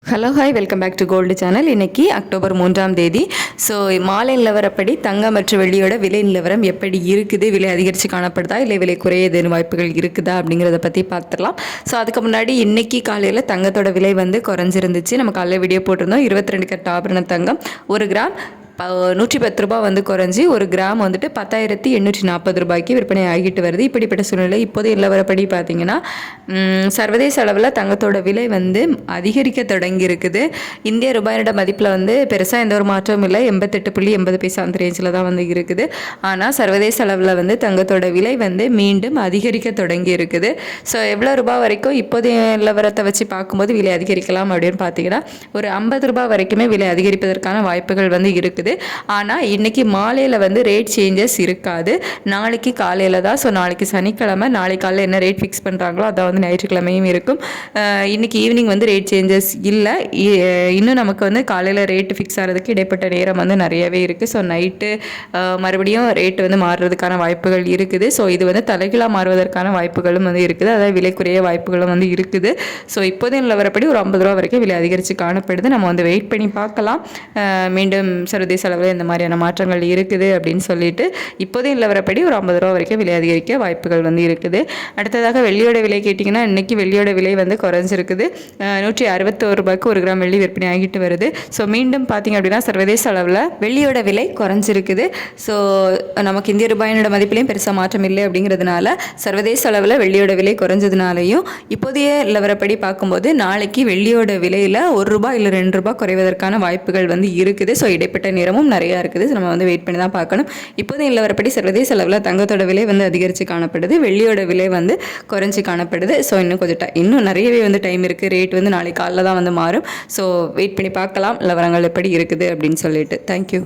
Hello hi welcome back to gold channel. இன்றைக்கி October 3ஆம் தேதி. ஸோ மாலை நிலவரப்படி தங்கம் மற்றும் வெள்ளியோட விலை நிலவரம் எப்படி இருக்குது, விலை அதிகரித்து காணப்படுதா இல்லை விலை குறைய ஏதேனும் வாய்ப்புகள் இருக்குதா அப்படிங்கிறத பற்றி பார்த்துடலாம். ஸோ அதுக்கு முன்னாடி இன்றைக்கி காலையில் தங்கத்தோட விலை குறைஞ்சிருந்துச்சு. நம்ம காலையில் வீடியோ போட்டிருந்தோம். 22 கட்ட ஆபரண தங்கம் 1 கிராம் 110 ரூபா குறைஞ்சி 1 கிராம் 10,840 ரூபாய்க்கு விற்பனை ஆகிட்டு வருது. இப்படிப்பட்ட சூழ்நிலை இப்போது நிலவரப்படி பார்த்தீங்கன்னா சர்வதேச அளவில் தங்கத்தோட விலை அதிகரிக்க தொடங்கி இருக்குது. இந்திய ரூபாயோட மதிப்பில் பெருசாக எந்த ஒரு மாற்றமும் இல்லை. 88.80 பைசா அந்த ரேஞ்சில் தான் இருக்குது. ஆனால் சர்வதேச அளவில் தங்கத்தோட விலை மீண்டும் அதிகரிக்க தொடங்கி இருக்குது. ஸோ எவ்வளோ ரூபாய் வரைக்கும் இப்போதைய நிலவரத்தை வச்சு பார்க்கும்போது விலை அதிகரிக்கலாம் அப்படின்னு பார்த்தீங்கன்னா ஒரு 50 ரூபாய் வரைக்குமே விலை அதிகரிப்பதற்கான வாய்ப்புகள் இருக்குது. ஆனால் இன்னைக்கு மாலையில் ரேட் சேஞ்சஸ் இருக்காது. நாளைக்கு காலையில் தான். ஸோ நாளைக்கு சனிக்கிழமை, நாளை காலையில் என்ன ரேட் ஃபிக்ஸ் பண்ணுறாங்களோ அதான் ஞாயிற்றுக்கிழமையும் இருக்கும். இன்னைக்கு ஈவினிங் ரேட் சேஞ்சஸ் இல்லை. இன்னும் நமக்கு காலையில் ரேட்டு ஃபிக்ஸ் ஆகிறதுக்கு இடைப்பட்ட நேரம் நிறையவே இருக்குது. ஸோ நைட்டு மறுபடியும் ரேட்டு மாறுறதுக்கான வாய்ப்புகள் இருக்குது. ஸோ இது தலைகீழாக மாறுவதற்கான வாய்ப்புகளும் இருக்குது. அதாவது விலை குறைய வாய்ப்புகளும் இருக்குது. ஸோ இப்போதைய நிலவரப்படி ஒரு 50 ரூபா வரைக்கும் விலை அதிகரித்து காணப்படுது. நம்ம வெயிட் பண்ணி பார்க்கலாம். மீண்டும் சர்வதேச அளவில் இந்த மாதிரியான மாற்றங்கள் இருக்குது அப்படின்னு சொல்லிட்டு இப்போதைய நிலவரப்படி ஒரு 50 ரூபா வரைக்கும் விலை அதிகரிக்க வாய்ப்புகள் இருக்குது. அடுத்ததாக வெள்ளியோட விலை கேட்டிங்கன்னா இன்றைக்கி வெள்ளியோட விலை குறைஞ்சிருக்குது. 161 ரூபாய்க்கு 1 கிராம் வெள்ளி விற்பனை ஆகிட்டு வருது. ஸோ மீண்டும் பார்த்திங்க அப்படின்னா சர்வதேச அளவில் வெள்ளியோட விலை குறைஞ்சிருக்குது. ஸோ நமக்கு இந்திய ரூபாயினோட மதிப்பிலையும் பெருசாக மாற்றம் இல்லை அப்படிங்கிறதுனால சர்வதேச அளவில் வெள்ளியோட விலை குறைஞ்சதுனாலையும் இப்போதைய நிலவரப்படி பார்க்கும்போது நாளைக்கு வெள்ளியோட விலையில் 1 ரூபாய் இல்லை 2 ரூபாய் குறைவதற்கான வாய்ப்புகள் இருக்குது. ஸோ இடைப்பட்ட நேரமும் நிறையா இருக்குது. நம்ம வெயிட் பண்ணி தான் பார்க்கணும். இப்போதைய நிலவரப்படி சர்வதேச அளவில் தங்கத்தோட விலை அதிகரித்து காணப்படுது. வெள்ளியோட விலை குறைஞ்சி காணப்படுது. ஸோ இன்னும் நிறையவே டைம் இருக்குது. ரேட் நாளைக்கு காலைல தான் மாறும். ஸோ வெயிட் பண்ணி பார்க்கலாம் நிலவரங்கள் எப்படி இருக்குது அப்படின்னு சொல்லிட்டு. தேங்க்யூ.